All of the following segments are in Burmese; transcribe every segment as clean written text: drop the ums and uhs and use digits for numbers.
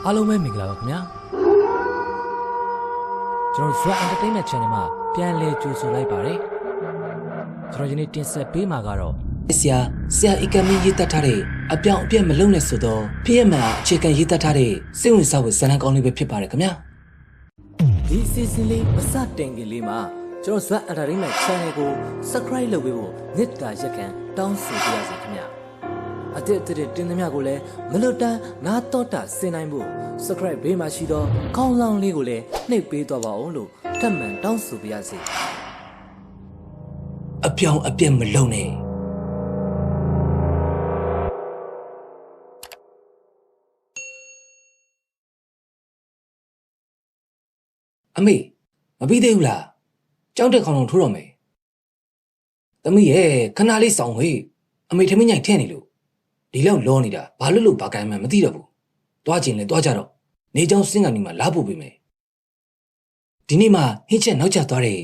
အားလုံးပဲမင်္ဂလာပါခင်ဗျာကျွန်တော် Zwa Entertainment Channel မှာပြန်လည်ကြိုဆိုလိုက်ပါတယ်ကျွန်တော်ဒီနေ့တင်ဆက်ပေးမှာကတော့ဆရာအီကမီရေးတတ်ထားတဲ့အပြောင်အပြက်မလုံးနဲ့ဆိုတော့ဖြစ်ရမှန်အခြေခံရေးတတ်ထားတဲ့စိတ်ဝင်စားဖို့ဇာတ်လမ်းကောင်းလေးပဲဖြစ်ပါတယ်ခင်ဗျာဒီစီစဉ်လေးမစတင်ခင်လေးမှာကျွန်တော် Zwa Entertainment Channel ကို Subscribe လုပ်ပေးဖို့မေတ္တာရက်ခံတောင်းဆိုပါရစေခင်ဗျာအတဲ့တင်သမျှကိုလည်းမလွတ်တမ်းနားတော့တာဆင်နိုင်ဖို့ subscribe ဘေးမှာရှိသောခေါင်းလောင်းလေးကိုလည်းနှိပ်ပေးသွားပါအောင်လို့ထပ်မံတောင်းဆိုပါရစေအပြောင်အပြက်မလုံးနဲ့အမေမပြီးသေးဘူးလားကြောင်းတက်ခေါင်းလုံးထိုးတော့မယ်သမီးရဲ့ခဏလေးစောင့်ဝေးအမေထမင်းညိုင်ထည့်နေလို့ဒီလောက်လောနေတာဘာလို့ဘာကိုင်းမှမသိတော့ဘူးတွားချင်လဲတွားကြတော့နေချောင်းစင်းကနေမှလာဖို့ပေးမယ်ဒီနေ့မှဟင်းချက်နောက်ကျသွားတယ်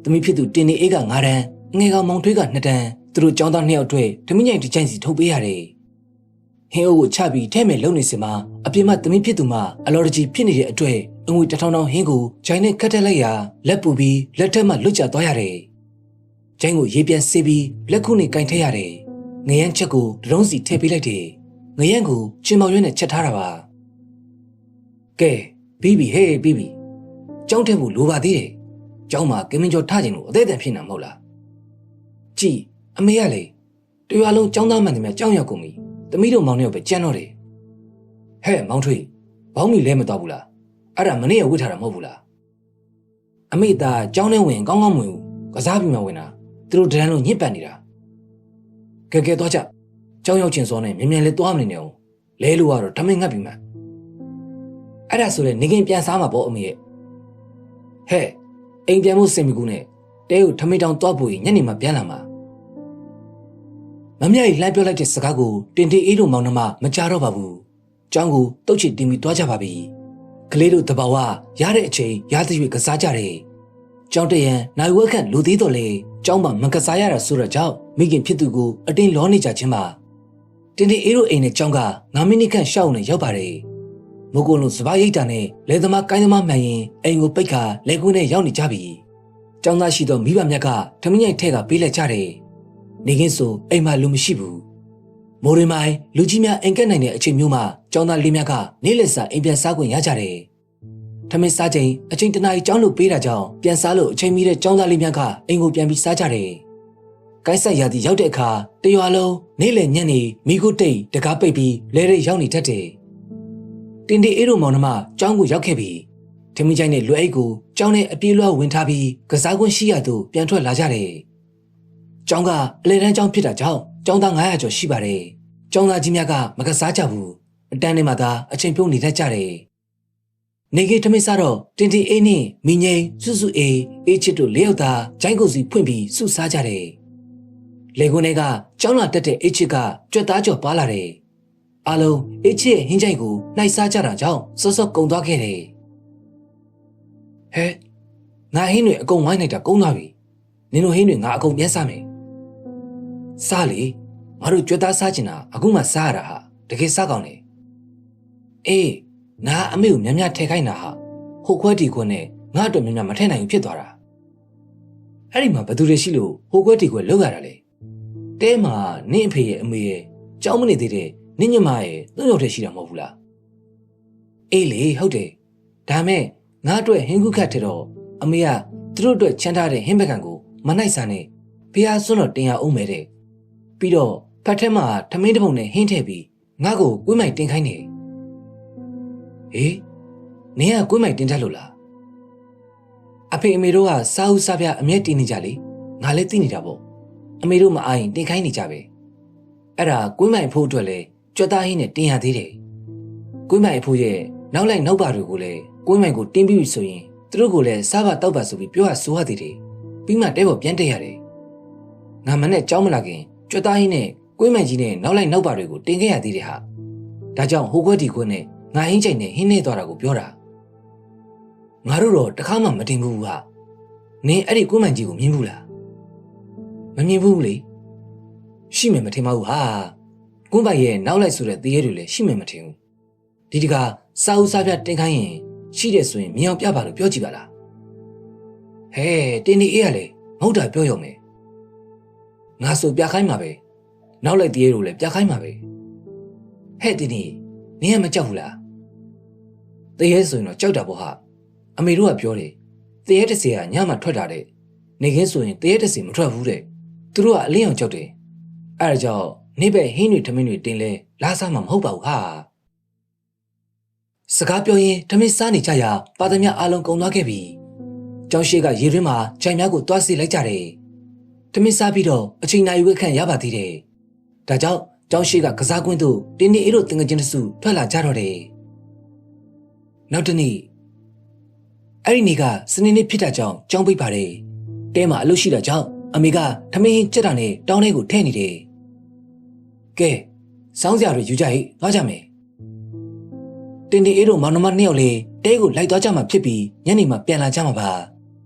သမီးဖြစ်သူတင်နေအေးက9တန်းငယ်ကောင်မောင်ထွေးက2တန်းသူတို့ចောင်းသား2ယောက်အတွက်ထမင်းညိုင်တစ်ချိုင်စီထုတ်ပေးရတယ်ဟင်းအိုးကိုချပြီးထဲမဲ့လုံနေစင်မှာအပြင်မှာသမီးဖြစ်သူမှအလော်ဂျီဖြစ်နေတဲ့အတွက်အငွေ1000တောင်ဟင်းကိုဂျိုင်းနဲ့ခတ်တက်လိုက်ရာလက်ပူပြီးလက်ထက်မှလွတ်ကျသွားရတယ်ဂျိုင်းကိုရေပြန်ဆေးပြီးလက်ခုနဲ့ကင်ထည့်ရတယ်ငရမ်းချက်ကိုတရုံးစီထည့်ပေးလိုက်တယ်ငရမ်းကိုချင်းမောင်ရွက်နဲ့ချက်ထားတာပါကဲပြီးပြီဟေးပြီးပြီကြောင်းထည့်ဖို့လိုပါသေးတယ်ကျောင်းမှာကင်းမင်းကျော်ထားခြင်းလို့အသေးအံဖြစ်နေမဟုတ်လားကြည်အမေကလေတရွာလုံးကျောင်းသားမှန်တယ်များကြောင်းရောက်ကုန်ပြီသမီးတို့မောင်နဲ့ပဲကြမ်းတော့တယ်ဟဲ့မောင်ထွေးဘောင်းမီလဲမတော့ဘူးလားအဲ့ဒါမနေ့ကဝစ်ထားတာမဟုတ်ဘူးလားအမေသားကျောင်းထဲဝင်ကောင်းကောင်းမဝင်ဘူးကစားပြီးမှဝင်တာသူတို့ဒရန်လုံးညစ်ပတ်နေတာကဲသွားကြကျောင်းရောက်ချင်းစောနဲ့မြင်မြန်လေးသွားမနေနဲ့အောင်လဲလို့ကတော့ဓမင်းငတ်ပြီမှအဲ့ဒါဆိုလေနေကင်းပြန်စားမှာပေါ့အမေရဲ့ဟဲ့အိမ်ပြန်ဖို့စင်မီကူနဲ့တဲကိုထမိတောင်သွားဖို့ညနေမှပြန်လာမှာမမြကြီးလှမ်းပြောလိုက်တဲ့စကားကိုတင်တီအေးတို့မောင်နှမမကြားတော့ပါဘူးကျောင်းကိုတုတ်ချီတင်ပြီးသွားကြပါပြီကလေးတို့တဘာဝရတဲ့အချိန်ရသရွေ့ကစားကြတယ်ကျောင်းတရံနိုင်ဝက်ခန့်လူသေးတော်လေကျောင်းမှာမကစားရတာဆိုတော့ကြောင့်မိခင်ဖြစ်သူကိုအတင်းလောနေကြခြင်းပါတင်တီအေးတို့အိမ်နဲ့ကျောင်းက9မိနစ်ခန့်ရှောက်နေရောက်ပါတယ်မိုးကုန်းလုံးစပားရိတ်တာနဲ့လယ်သမားကိုင်းသမားမှန်ရင်အိမ်ကိုပိတ်ခါလက်ကွင်းနဲ့ရောက်နေကြပြီကျောင်းသားရှိသောမိဘမြတ်ကထမင်းရိုက်ထဲကပေးလက်ကြတယ်နေကင်းဆိုအိမ်မှာလူမရှိဘူးမိုးရမိုင်းလူကြီးများအိမ်ကက်နိုင်တဲ့အချိန်မျိုးမှာကျောင်းသားလေးများကနေ့လည်စာအိမ်ပြန်စားခွင့်ရကြတယ်ထမင်းစားချိန်အချိန်တနာရီကျောင်းလို့ပေးတာကြောင့်ပြန်စားလို့အချိန်မီတဲ့ကျောင်းသားလေးများကအိမ်ကိုပြန်ပြီးစားကြတယ်ကိုင်းဆက်ရာသီရောက်တဲ့အခါတရွာလုံးနေ့လည်ညနေမိခိုးတိတ်တကားပိတ်ပြီးလဲရဲရောက်နေတတ်တယ်တင်တီအေးတို့မောင်နှမကျောင်းကိုရောက်ခဲ့ပြီးထမင်းချိုင်းနဲ့လွယ်အိတ်ကိုကျောင်းနဲ့အပြေးလွှားဝင်ထားပြီးကစားကွင်းရှိရာသို့ပြန်ထွက်လာကြတယ်။ကျောင်းကအလဲတန်းကျောင်းဖြစ်တာကြောင့်ကျောင်းသား900ကျော်ရှိပါတယ်။ကျောင်းသားကြီးများကမကစားကြဘူး။အတန်းထဲမှာသာအချိန်ပြုံးနေတတ်ကြတယ်။နေကြီးထမင်းစားတော့တင်တီအေးနဲ့မိငိမ့်စုစုအေးချစ်တို့၄ယောက်သာဂျိုင်းကိုစီဖွင့်ပြီးစုစားကြတယ်။လေကွန်းထဲကကျောင်းလာတက်တဲ့အေးချစ်ကကြွက်သားကြော်ပါလာတယ်။အားလုံးအေးချစ်ဟင်းချိုက်ကိုနှိုက်စားကြတာကြောင့်စောစောကုံသွားခဲ့တယ်ဟဲ့ငါဟင်းတွေအကုန်ဝိုင်းလိုက်တာကုန်းသွားပြီနင်တို့ဟင်းတွေငါအကုန်ပြန်စားမယ်စားလေငါတို့ကြွက်သားစားချင်တာအခုမှစားရတာဟာတကယ်စားကောင်းတယ်အေးငါအမေကိုများထည့်ခိုင်းတာဟာဟိုခွဲတီခွဲနဲ့ငါအတွက်များမထည့်နိုင်ဘူးဖြစ်သွားတာအဲ့ဒီမှာဘသူတွေရှိလို့ဟိုခွဲတီခွဲလောက်ရတာလေတဲမှာနင့်အဖေရဲ့အမေရဲ့ကြောင်းမနေသေးတဲ့နင့်ညမရဲ့သူ့ရောက်တဲ့ရှိတာမဟုတ်ဘူးလားအေးလေဟုတ်တယ်ဒါမဲ့ငါအတွက်ဟင်းခုခတ်ထဲတော့အမေကသူတို့အတွက်ချမ်းထားတဲ့ဟင်းဘက်ကန်ကိုမနိုင်စားနဲ့ဖះဆွန်းတော့တင်ရအောင်မယ်တဲ့ပြီးတော့ဖတ်ထဲမှာထမင်းတစ်ပုံနဲ့ဟင်းထည့်ပြီးငါ့ကိုကွေးမိုင်တင်ခိုင်းတယ်ဟေးနင်ကကွေးမိုင်တင်တတ်လို့လားအဖေအမေတို့ကစားဦးစားပြအမြဲတင်နေကြလေငါလည်းသိနေတာပေါ့အမေတို့မအားရင်တင်ခိုင်းနေကြပဲအဲ့ဒါကွေးမိုင်ဖို့အတွက်လဲကြွက်သားဟင်းနဲ့တင်ရသေးတယ်ကွေးမိုင်ဖို့ရဲ့နောက်လိုက်နောက်ပါတွေကိုလည်းကွေးမိုင်ကိုတင်းပြီးဆိုရင်သူတို့ကိုလည်းစားပါတောက်ပါဆိုပြီးပြောရဆိုရသေးတယ်ပြီးမှတဲပေါ်ပြန်တက်ရတယ်ငါမနဲ့ကြောင်းမလာခင်ကြွက်သားဟင်းနဲ့ကွေးမိုင်ကြီးနဲ့နောက်လိုက်နောက်ပါတွေကိုတင်ခဲ့ရသေးတယ်ဟာဒါကြောင့်ဟိုခွဲဒီခွဲနဲ့ငါဟင်းချိုင်နဲ့ဟင်းနေသွားတာကိုပြောတာငါတို့တော့တခါမှမတင်ဘူးဟာနင်အဲ့ဒီကွေးမိုင်ကြီးကိုမြင်ဘူးလားမမြင်ဘူးလေရှိမယ်မထင်ပါဘူးဟာကွန်းပိုင်ရဲ့နောက်လိုက်ဆိုတဲ့တရေတွေလည်းရှိမယ်မထင်ဘူး ဒီတကစာအုပ်စာပြတင်ခိုင်းရင်ရှိတယ်ဆိုရင်မြင်အောင်ပြပါလို့ပြောကြည့်ပါလားဟဲတင်းဒီအေးကလည်းမဟုတ်တာပြောရုံပဲငါဆိုပြခိုင်းမှာပဲနောက်လိုက်တည်းတို့လည်းပြခိုင်းမှာပဲဟဲ့တင်းဒီနင်ကမကြောက်ဘူးလားတရေဆိုရင်တော့ကြောက်တာပေါ့ဟာအမေတို့ကပြောတယ်တရေတစ်စီကညမှထွက်တာတဲ့နေခင်းဆိုရင်တရေတစ်စီမထွက်ဘူးတဲ့သူတို့ကအလင်းအောင်ကြောက်တယ်အဲဒါကြောင့်နေပဲဟင်းတွေထမင်းတွေတင်လဲလာစားမှာမဟုတ်ပါဘူးဟာစကားပြောရင်ထမင်းစားနေကြရပါသမျှအားလုံးကုန်သွားခဲ့ပြီကျောင်းရှိကရေတွင်းမှာခြံများကိုတွားစီလိုက်ကြတယ်ထမင်းစားပြီးတော့အချိန်နိုင်ဝက်ခန့်ရပါသေးတယ်ဒါကြောင့်ကျောင်းရှိကကစားကွင်းသို့တင်းနေအေးတို့တင်ငချင်းတစုထွက်လာကြတော့တယ်နောက်တနေ့အဲ့ဒီနေ့ကစနေနေ့ဖြစ်တာကြောင့်ကျောင်းပိတ်ပါတယ်တဲမှာအလုပ်ရှိတာကြောင့်အမေကထမင်းဟင်းချက်တာနဲ့တောင်းထဲကိုထဲနေတယ်ကဲစောင်းစရာတွေယူကြဟိသွားကြမယ်တင်းနေအေးတို့မောင်နှမနှစ်ယောက်လေးတဲကိုလိုက်သွားကြမှာဖြစ်ပြီးညနေမှပြန်လာကြမှာပါ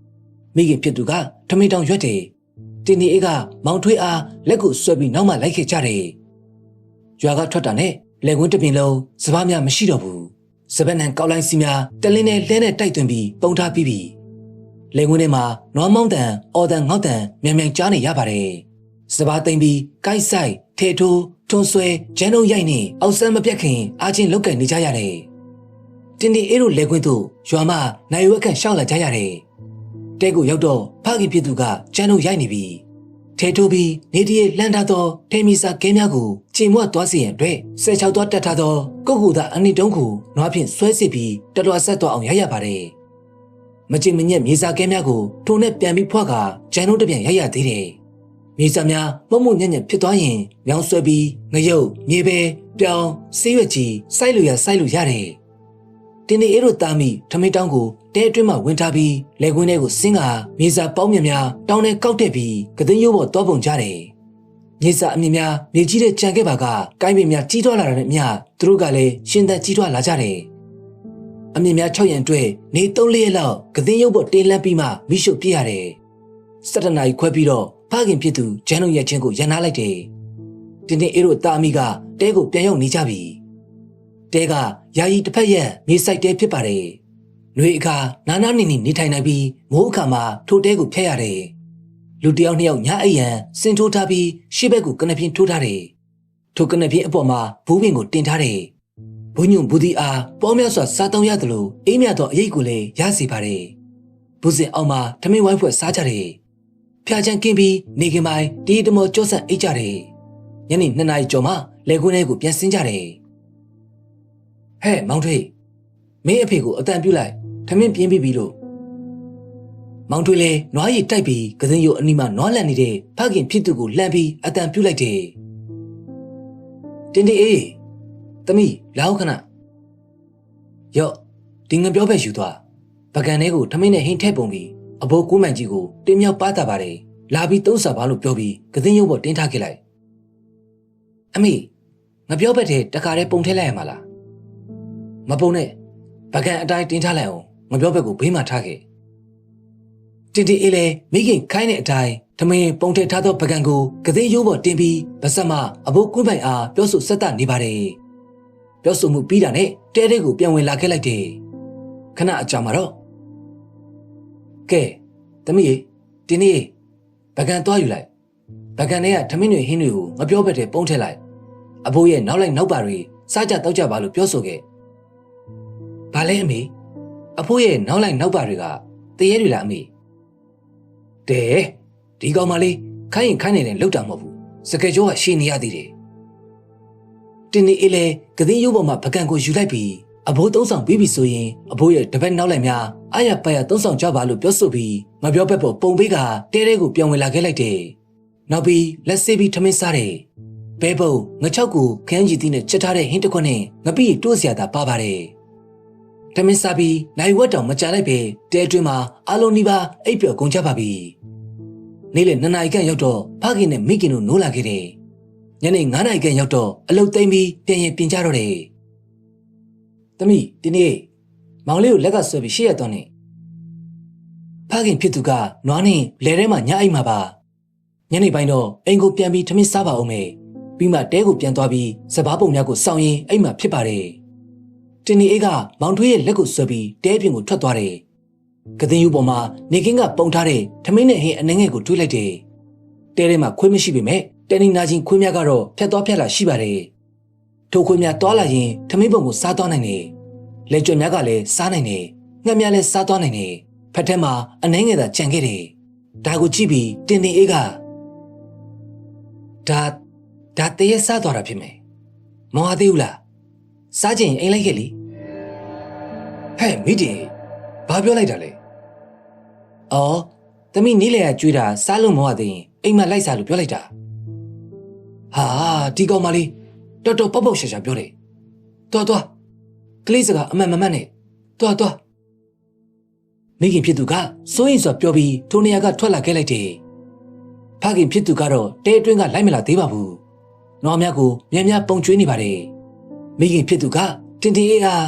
မိခင်ဖြစ်သူကထမင်းတောင်းရွက်တယ်တင်းနေအေးကမောင်ထွေးအားလက်ကိုဆွဲပြီးနောက်မှလိုက်ခဲ့ကြတယ်ရွာကထွက်တာနဲ့လက်ကွင်းတစ်ပြင်လုံးစပားများမရှိတော့ဘူးစပက်နံကောက်လိုက်စီများတလင်းနဲ့လဲနဲ့တိုက်သွင်းပြီးပုံထားပြီးပြီလက်ကွင်းထဲမှာနွားမောင်းတန်အော်တန်ငေါက်တန်မြန်မြန်ကြားနေရပါတယ်စပားသိမ့်ပြီးကိုက်ဆိုင်ထေထိုးထွန်းဆွဲဂျန်ုံရိုက်နေအောက်ဆန်းမပြတ်ခင်အားချင်းလုတ်ကန်နေကြရတယ်တင်းဒီအေးတို့လက်ကွင်းသို့ရွာမနိုင်ဝက်ခန့်ရှောက်လာကြရတယ်တဲကိုရောက်တော့ဖခင်ဖြစ်သူကဂျန်ုံရိုက်နေပြီထေထိုးပြီးနေတရေလှမ်းထားသောထေမီစာကဲများကိုချိန်မွတ်သွားစီရင်အတွက်ဆဲချောက်သွားတက်ထားသောကုတ်ကူသာအနိတုံးကိုနွားဖြင့်ဆွဲစစ်ပြီးတတော်ဆက်သွားအောင်ရိုက်ရပါတယ်မကြင်မညက်မြေစာကဲများကိုထုံနဲ့ပြန်ပြီးဖွားကဂျန်ုံတပြန်ရိုက်ရသေးတယ်မြေစာများမုံမုံညံ့ညံ့ဖြစ်သွားရင်မြောင်းဆွဲပြီးငရုတ်မြေပဲပြောင်းဆေးရွက်ကြီးစိုက်လို့ရတယ်တင်းနေအေးတို့သားမိထမင်းတောင်းကိုတဲအတွင်းမှာဝင်ထားပြီးလက်ကွင်းထဲကိုဆင်းကမြေစာပေါင်းမြများတောင်းထဲကောက်တက်ပြီးကသိန်းရိုးပေါ်တောပုံကြတယ်မြေစာအမြင့်များမြေကြီးတဲ့ကြံခဲ့ပါကကိုင်းပင်များကြီးထွားလာတဲ့မြသူတို့ကလည်းရှင်သန်ကြီးထွားလာကြတယ်အမြင့်များ6ရန်အတွက်နေ3ရက်လောက်ကသိန်းရိုးပေါ်တင်းလန်းပြီးမှမိရှုပ်ပြရတယ်17နာရီခွဲပြီးတော့ဖခင်ဖြစ်သူဂျန်တို့ရဲ့ချင်းကိုရန်နာလိုက်တယ်တင်းတင်းအေးတို့သားအမိကတဲကိုပြန်ရောက်နေကြပြီတဲကယာယီတစ်ဖက်ရက်မြေဆိုင်တဲဖြစ်ပါတယ်။နှွေအခါနာနာနေနေထိုင်နိုင်ပြီးမိုးအခါမှာထိုတဲကိုဖျက်ရတယ်။လူတယောက်နှစ်ယောက်ညအိပ်ရန်စင်ထိုးထားပြီးရှေ့ဘက်ကိုကနပြင်းထိုးထားတယ်။ထိုကနပြင်းအပေါ်မှာဘူးပင်ကိုတင်ထားတယ်။ဘုံညုံဘူးဒီအားပေါများစွာစားတောင်းရတယ်လို့အေးမြတော့အရေးကိုလည်းရစီပါတယ်။ဘူးစင်အောင်မှာထမင်းဝိုင်းဖွဲ့စားကြတယ်။ဖျားချန်ကင်းပြီးနေခင်ပိုင်းဒီတမောကြောဆန့်အိတ်ကြတယ်။ညနေ2နာရီကျော်မှလေကွင်းထဲကိုပြန်ဆင်းကြတယ်။ဟဲ့မောင်ထွေးမင်းအဖေကိုအတန်ပြုလိုက်ထမင်းပြင်းပြီးပြီလို့မောင်ထွေးလည်းနွားရည်တိုက်ပြီးကစင်းရုပ်အနီးမှာနွားလန့်နေတဲ့ဖခင်ဖြစ်သူကိုလှမ်းပြီးအတန်ပြုလိုက်တယ်တင်းတီအေးသမီးလာအောင်ခဏရော့ဒီငပြောပဲယူသွားပကံထဲကိုထမင်းနဲ့ဟင်းထည့်ပုံပြီးအဘိုးကိုမိုင်ကြီးကိုတင်းမြောက်ပါတာပါတယ်လာပြီးသုံးစားပါလို့ပြောပြီးကစင်းရုပ်ပေါ်တင်းထားခဲ့လိုက်အမေငပြောဘက်ထဲတခါတည်းပုံထည့်လိုက်ရမှာလားမပုံနဲ့ပကံအတိုင်းတင်းထားလိုက်အောင်ငပြောဘက်ကိုဘေးမှာထားခဲ့တင်းတီအေးလေမိခင်ခိုင်းတဲ့အတိုင်းထမင်းပုံထည့်ထားသောပကံကိုကသိန်းရိုးပေါ်တင်ပြီးဗဆက်မအဘိုးကွင်းပိုင်အားပြောဆိုဆက်တနေပါတယ်ပြောဆိုမှုပြီးတာနဲ့တဲတဲကိုပြန်ဝင်လာခဲ့လိုက်တယ်ခဏအကြာမှာတော့ကဲသမီးတင်းနေပကံသွားယူလိုက်ပကံထဲကထမင်းတွေဟင်းတွေကိုငပြောဘက်ထဲပုံထည့်လိုက်အဘိုးရဲ့နောက်လိုက်နောက်ပါတွေစားကြတောက်ကြပါလို့ပြောဆိုခဲ့ဘာလဲအမေအဖိုးရဲ့နောက်လိုက်နောက်ပါတွေကတရေတွေလားအမေတဲ့ဒီကောင်မလေးခိုင်းရင်ခိုင်းနေတယ်လောက်တာမဟုတ်ဘူးစကယ်ကျော်ကရှင်းနေရသေးတယ်တင်းနေအေးလေကသိန်းရိုးပေါ်မှာပကံကိုယူလိုက်ပြီးအဘိုးသုံးဆောင်ပြီးပြီဆိုရင်အဘိုးရဲ့တပတ်နောက်လိုက်များအာရပါရသုံးဆောင်ကြပါလို့ပြောဆိုပြီးငါပြောဘက်ပေါ်ပုံပေးကတဲတဲကိုပြောင်းဝင်လာခဲ့လိုက်တယ်နောက်ပြီးလက်ဆေးပြီးထမင်းစားတယ်ဘဲပုံငချောက်ကိုခန်းကြီးသီးနဲ့ချက်ထားတဲ့ဟင်းတစ်ခွက်နဲ့ငပိတိုးစရာသာပါပါတယ်ထမင်းစားပြီးနိုင်ဝက်တောင်မကြလိုက်ပဲတဲအတွင်းမှာအလုံးနီးပါးအိပ်ပျော်ကုန်ကြပါပြီနေ့လယ်2နာရီခန့်ရောက်တော့ဖခင်နဲ့မိခင်တို့နိုးလာခဲ့တယ်ညနေ9နာရီခန့်ရောက်တော့အလုတ်သိမ်းပြီးပြန်ရင်ပြင်ကြတော့တယ်သမီးဒီနေ့မောင်လေးကိုလက်ကဆွဲပြီးရှေ့ရတော့နေဖခင်ဖြစ်သူကနွားနဲ့လယ်ထဲမှာညအိပ်မှာပါညနေပိုင်းတော့အိမ်ကိုပြန်ပြီးထမင်းစားပါဦးမယ်ပြီးမှတဲကိုပြန်သွားပြီးစပားပုံများကိုစောင်းရင်အိမ်မှာဖြစ်ပါတယ် တင်နေအေးကမောင်ထွေးရဲ့လက်ကိုဆွဲပြီးတဲပြင်ကိုထွက်သွားတယ်။ကတင်ယူပေါ်မှာနေကင်းကပုံထားတဲ့ထမင်းနဲ့ဟင်းအနှဲငယ်ကိုတွေးလိုက်တယ်။တဲထဲမှာခွေးမရှိပေမဲ့တဲနီနာချင်းခွေးများကတော့ဖြတ်သွားဖြတ်လာရှိပါတယ်။ထိုခွေးများတွားလာရင်ထမင်းပုံကိုစားသွားနိုင်တယ်။လက်ကျွပ်များကလည်းစားနိုင်တယ်။ငှက်များလည်းစားသွားနိုင်တယ်။ဖက်ထဲမှာအနှဲငယ်သာကြံခဲ့တယ်။ဒါကိုကြည့်ပြီးတင်နေအေးကဒါတရေစားသွားတာဖြစ်မယ်။မောင်ဟာသေးဘူးလား။စားချင်အိမ်လိုက်ခဲ့လေ။ဟဲ့မိတင်ဘာပြောလိုက်တာလဲ။အော်သမီးနီးလေကကြွေးတာစားလို့မောင်ဟာသေးရင်အိမ်မှာလိုက်စားလို့ပြောလိုက်တာ။ဟာဒီကောင်မလေးတော်တော်ပေါက်ရှာပြောတယ်။တော်ကလေးစကားအမှန်မမှန်နဲ့တော်မိခင်ဖြစ်သူကစိုးရင်စွာပြောပြီးထိုနေရာကထွက်လာခဲ့လိုက်တယ်။ဖခင်ဖြစ်သူကတော့တဲအတွင်းကလိုက်မလာသေးပါဘူး။နွားများကိုများပုံကျွေးနေပါတယ်။မိခင်ဖြစ်သူကတင်အေးအား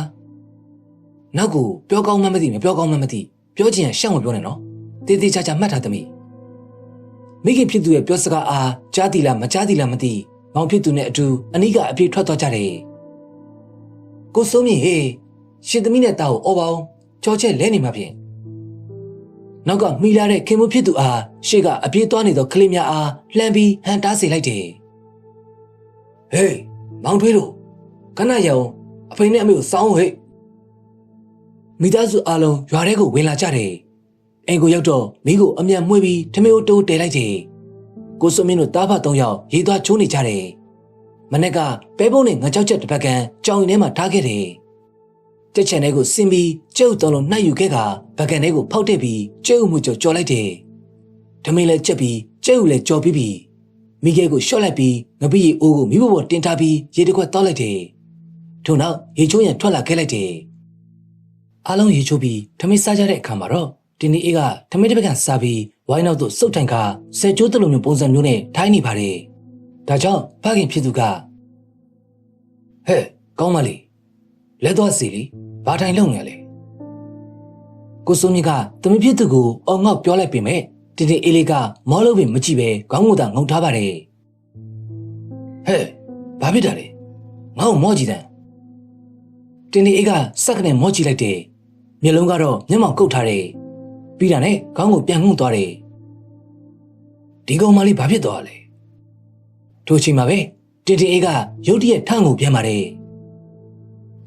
နောက်ကိုပြောကောင်းမှမသိမပြောကောင်းမှမသိပြောချင်ရင်ရှောက်မပြောနဲ့နော်။တေးချာမှတ်ထားသမီး။မိခင်ဖြစ်သူရဲ့ပြောစကားအားကြားသီလားမကြားသီလားမသိမောင်ဖြစ်သူနဲ့အတူအနီးကအပြေးထွက်သွားကြတယ်။ကိုစိုးမြင့်ဟေးရှင်သမီးနဲ့တာကိုအော်ပါအောင်ကြောချက်လဲနေမှာဖြင့်နောက်ကမိလာတဲ့ခင်မဖြစ်သူအားရှေ့ကအပြေးသွားနေသောကလေးများအားလှမ်းပြီးဟန်တားစေလိုက်တယ်။ဟေးမောင်ထွေးတို့ခဏရအောင်အဖေနဲ့အမေကိုစောင်းဟဲ့မိသားစုအားလုံးရွာထဲကိုဝင်လာကြတယ်။အိမ်ကိုရောက်တော့မိကိုအမြန်မှွေးပြီးထမင်းကိုတိုးတဲလိုက်တယ်။ကိုစုံမင်းတို့တားဖ3ယောက်ရေသွားချိုးနေကြတယ်။မနေ့ကပဲပုံးနဲ့ငကြောက်ချက်တစ်ပတ်ကန်ကြောင်ရင်ထဲမှာထားခဲ့တယ်။တက်ချန်ထဲကိုဆင်းပြီးကျုပ်တော်လုံးနှိုက်ယူခဲ့ကဗကန်ထဲကိုဖောက်တက်ပြီးကျုပ်မှုကြော်လိုက်တယ်။ဓမင်းလည်းချက်ပြီးကျုပ်လည်းကြော်ပြီးမိခဲကိုရှော့လိုက်ပြီးငပိရီအိုးကိုမိဘပေါ်တင်ထားပြီးရေတစ်ခွက်တောက်လိုက်တယ်။ထို့နောက်ရေချိုးရန်ထွက်လာခဲ့လိုက်တယ်။အားလုံးရေချိုးပြီးထမင်းစားကြတဲ့အခါမှာတော့တင်းနီအေးကထမင်းတစ်ပကံစားပြီးဝိုင်းနောက်သို့စုပ်ထိုင်ကဆယ်ကျိုးတလုံးမျိုးပုံစံမျိုးနဲ့ထိုင်းနေပါတယ်။ဒါကြောင့်ဖခင်ဖြစ်သူကဟဲ့ကောင်းမလေးလက်သွားစီလီဘာထိုင်လုံနေလဲကိုစိုးမြင့်ကတမဖြစ်သူကိုအော်ငေါ့ပြောလိုက်ပေမဲ့တင်းအေးလေးကမောလို့ပင်မကြည့်ပဲခေါင်းကိုသာငုံထားပါတယ်ဟဲ့ဘာဖြစ်တာလဲငါ့ကိုမော့ကြည့်တယ်တင်းအေးကစက်ကနေမော့ကြည့်လိုက်တယ်မျက်လုံးကတော့မျက်မှောင်ကုတ်ထားတယ်ပြီးတာနဲ့ခေါင်းကိုပြန်ငုံသွားတယ်ဒီကောင်မလေးဘာဖြစ်သွားလဲထိုချိန်မှာပဲတင်းအေးကရုတ်တရက်ထန့်ကိုပြန်ပါတယ်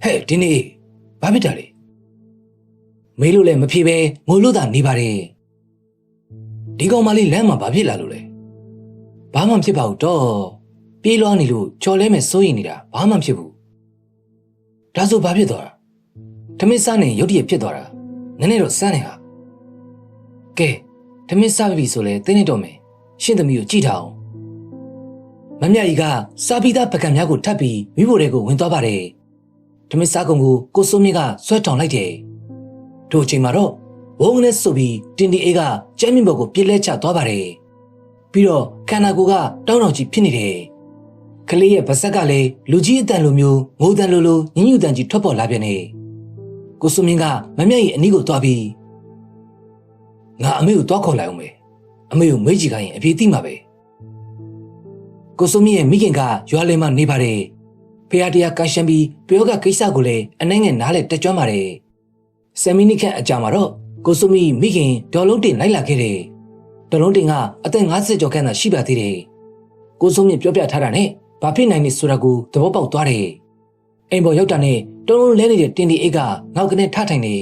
ဟဲ့တင်းအေးဘာဖြစ်တာလဲမေးလို့လည်းမဖြေပဲငိုလို့သာနေပါတယ်ဒီကောင်မလေးလမ်းမှာဘာဖြစ်လာလို့လဲဘာမှမဖြစ်ပါဘူးတော့ပြေးလွှားနေလို့ချော်လဲမဲ့စိုးရင်နေတာဘာမှမဖြစ်ဘူးဒါဆိုဘာဖြစ်သွားတာထမင်းစားနေရုတ်တရက်ဖြစ်သွားတာနည်းနည်းတော့စမ်းနေဟာကဲထမင်းစားပြီဆိုလဲတင်းနေတော့မယ်ရှင်းသမီးကိုကြည့်ထားအောင်မမြကြီးကစားပြီးသားပကံများကိုထပ်ပြီးမိဖို့တွေကိုဝင်သွားပါတယ်ထမင်းစားကုန်ကိုစိုးမြင့်ကဆွဲထောင်လိုက်တယ်ထိုအချိန်မှာတော့ဝုန်းနဲ့ဆိုပြီးတင်ဒီအေးကကျမ်းမြင့်ဘက်ကိုပြစ်လဲချသွားပါတယ်ပြီးတော့ခန္ဓာကိုယ်ကတောင်းတောင်ကြီးဖြစ်နေတယ်ကလေးရဲ့ဗစက်ကလည်းလူကြီးအတန်လိုမျိုးငိုတန်လိုညညူတန်ကြီးထွက်ပေါ်လာပြန်နေကိုစိုးမြင့်ကမမြကြီးအနီးကိုသွားပြီးငါအမေကိုသွားခေါ်လိုက်အောင်မယ်အမေကိုမေးကြည့်ခိုင်းရင်အပြေသိမှာပဲကိုစိုးမြင့်ရဲ့မိခင်ကရွာလယ်မှာနေပါတယ်ဖះတရားကန်ရှမ်းပြီးပြောကကိစ္စကိုလည်းအနှဲငယ်နားလဲတက်ကြွပါတယ်10မိနစ်ခန့်အကြာမှာတော့ကိုစုမီမိခင်ဒေါ်လုံးတင်လိုက်လာခဲ့တယ်ဒေါ်လုံးတင်ကအသက်50ကျော်ခန့်သာရှိပါသေးတယ်ကိုစုမီပြောပြထားတာနဲ့ဘာဖြစ်နိုင်နေဆိုတာကိုသဘောပေါက်သွားတယ်အိမ်ပေါ်ရောက်တာနဲ့တုံးလုံးလဲနေတဲ့တင်ဒီအိတ်ကငေါက်ကနေထထိုင်နေ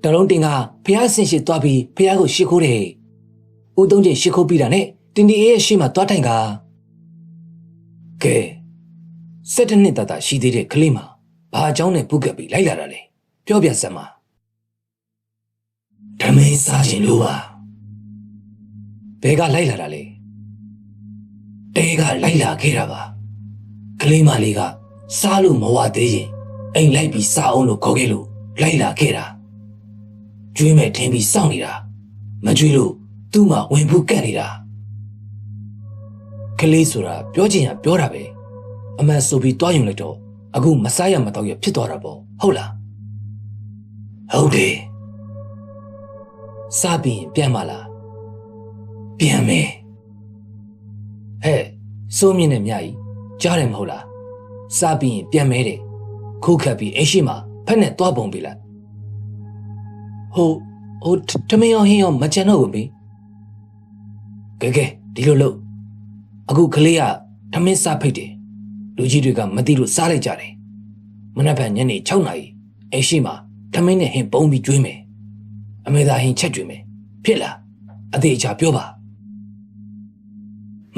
ဒေါ်လုံးတင်ကဖះဆင်ရှိသွားပြီးဖះကိုရှ िख ိုးတယ်ဦးသုံးချိန်ရှ िख ိုးပြီးတာနဲ့တင်ဒီအိတ်ရဲ့ရှေ့မှာသွားထိုင်ကကဲ7 နှစ်တာရှိသေးတဲ့ကလေးမှာဘာအကြောင်းနဲ့ပုတ်ကပ်ပြီးလိုက်လာတာလဲပြောပြစမ်းပါဓမင်းစားခြင်းလို့ပါဘဲကလိုက်လာတာလေတဲကလိုက်လာခဲ့တာပါကလေးမလေးကစားလို့မဝသေးရင်အိမ်လိုက်ပြီးစားအောင်လို့ခေါ်ခဲ့လို့လိုက်လာခဲ့တာကျွေးမဲ့ထင်းပြီးစောင့်နေတာမကျွေးလို့သူ့မှာဝင်ဖို့ကန့်နေတာကလေးဆိုတာပြောချင်ရပြောတာပဲအမှန်ဆိုပြီးတွားယူလိုက်တော့အခုမစားရမတော့ရဖြစ်သွားတာပေါ့ဟုတ်လားဟုတ်တယ်စားပြီးပြန်မလားပြန်မယ်ဟဲ့စိုးမြင့်နဲ့မြကြီးကြားတယ်မဟုတ်လားစားပြီးပြန်မဲတယ် ခိုးခတ်ပြီးအိမ်ရှိမှာဖက်နဲ့သွားပုံပေးလိုက်ဟိုထမင်းရောဟင်းရောမကြံတော့ဘူးမေကဲဒီလိုလို့အခုကလေးကထမင်းစားဖိတ်တယ်လူကြီးတွေကမသိလို့စားလိုက်ကြတယ်မနက်ဖြန်ညနေ6 နာရီအိမ်ရှိမှာထမင်းနဲ့ဟင်းပုံပြီးကျွေးမယ်အမေသာဟင်းချက်ကျွေးမယ်ဖြစ်လားအသေးချာပြောပါ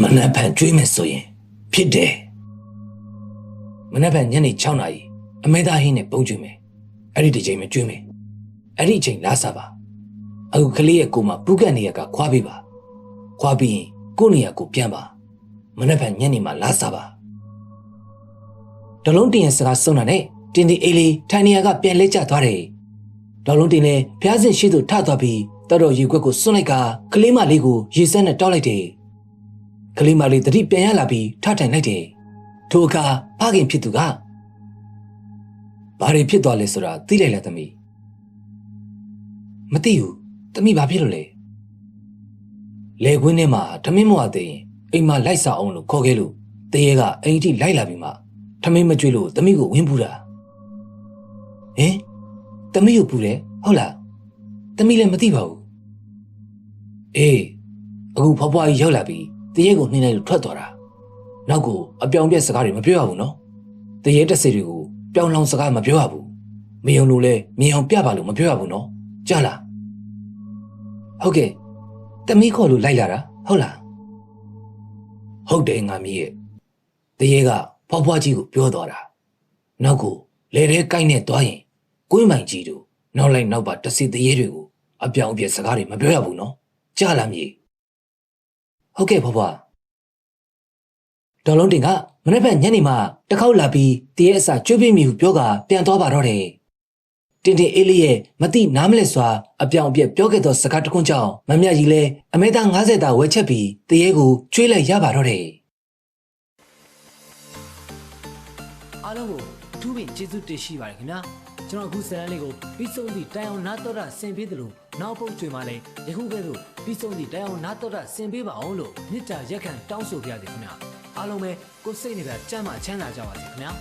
မနက်ဖြန်ကျွေးမယ်ဆိုရင်ဖြစ်တယ်မနက်ဖြန်ညနေ6 နာရီအမေသားဟင်းနဲ့ပုံကျွေးမယ်အဲ့ဒီတစ်ချိန်မကျွေးမယ်အဲ့ဒီအချိန်လားစားပါအခုကလေးရဲ့ကိုမပူးကနေရကခွာပေးပါခွာပြီးရင်ကိုနေရကိုပြန်ပါမနက်ဖြန်ညနေမှလားစားပါဒေါ်လုံးတင်ရဲ့စကားဆုံးတာနဲ့တင်းဒီအေးလေးထိုင်နေရကပြန်လဲကျသွားတယ်ဒေါ်လုံးတင်လည်းဖျားစင်ရှိသူထသွားပြီးတော်ရေခွက်ကိုစွန့်လိုက်ကကလေးမလေးကိုရေစက်နဲ့တောက်လိုက်တယ်ကလေးမလေးတတိပြန်ရလာပြီးထထိုင်လိုက်တယ်ထိုအခါဖခင်ဖြစ်သူကဘာတွေဖြစ်သွားလဲဆိုတာသိလိုက်လားသမီးမသိဘူးသမီးဘာဖြစ်လို့လဲလေခွင်းထဲမှာထမင်းမဝသေးရင်အိမ်မှာလိုက်စားအောင်လို့ခေါ်ခဲ့လို့တရေကအိမ်ထိလိုက်လာပြီးမှထမင်းမကျွေးလို့သမီးကိုဝင်းပူတာဟင်သမီးကိုပူတယ်ဟုတ်လားသမီးလည်းမသိပါဘူးအေးအခုဖွားဖွားကြီးရောက်လာပြီးတရေကိုနှင်းလိုက်လို့ထွက်သွားတာနောက်ကိုအပြောင်ပြက်စကားတွေမပြောရဘူးနော်တရေတက်စီတွေကိုပြောင်းလောင်စကားမပြောရဘူးမယုံလို့လဲမြင်အောင်ပြပါလို့မပြောရဘူးနော်ကြားလားဟုတ်ကဲ့သမီးခေါ်လို့လိုက်လာတာဟုတ်လားဟုတ်တယ်ငါမီးရဲ့တရေကဖွားဖွားကြီးကိုပြောသွားတာနောက်ကိုလေထဲကိုက်နဲ့သွားရင်ကွင်းမိုင်ကြီးတို့နောက်လိုက်နောက်ပါတစီတရေတွေကိုအပြောင်အပြက်စကားတွေမပြောရဘူးနော်ကြားလားမီးဟုတ်ကဲ့ဖွားဖွားဒေါ်လုံးတင်ကမနေ့ကညနေမှတစ်ခေါက်လာပြီးတရေအစာကျွေးပေးမိဟုပြောကပြန်သွားပါတော့တယ်တင်အေးလေးရဲ့မတိနားမလဲစွာအပြောင်အပြက်ပြောခဲ့သောစကားတစ်ခွန်းကြောင့်မမြကြီးလဲအမေသား90တာဝဲချက်ပြီးတရေကိုကျွေးလိုက်ရပါတော့တယ်အားလုံးကိုအထူးပင်ကျေးဇူးတင်ရှိပါတယ်ခင်ဗျာကျွန်တော်အခုဇာတ်လမ်းလေးကိုပြီးဆုံးသည့်တိုင်အောင်နားတော်တာဆင်ပေးသလိုနောက်ပုတ်ကျွေမှာလည်းယခုကဲ့သို့ပြီးဆုံးသည့်တိုင်အောင်နားတော်တာဆင်ပေးပါအောင်လို့မြစ်တာရက်ခံတောင်းဆိုပြရစီခင်ဗျာအားလုံးပဲကိုယ်စိတ်နဲ့ပဲကြမ်းမှချမ်းသာကြပါစေခင်ဗျာ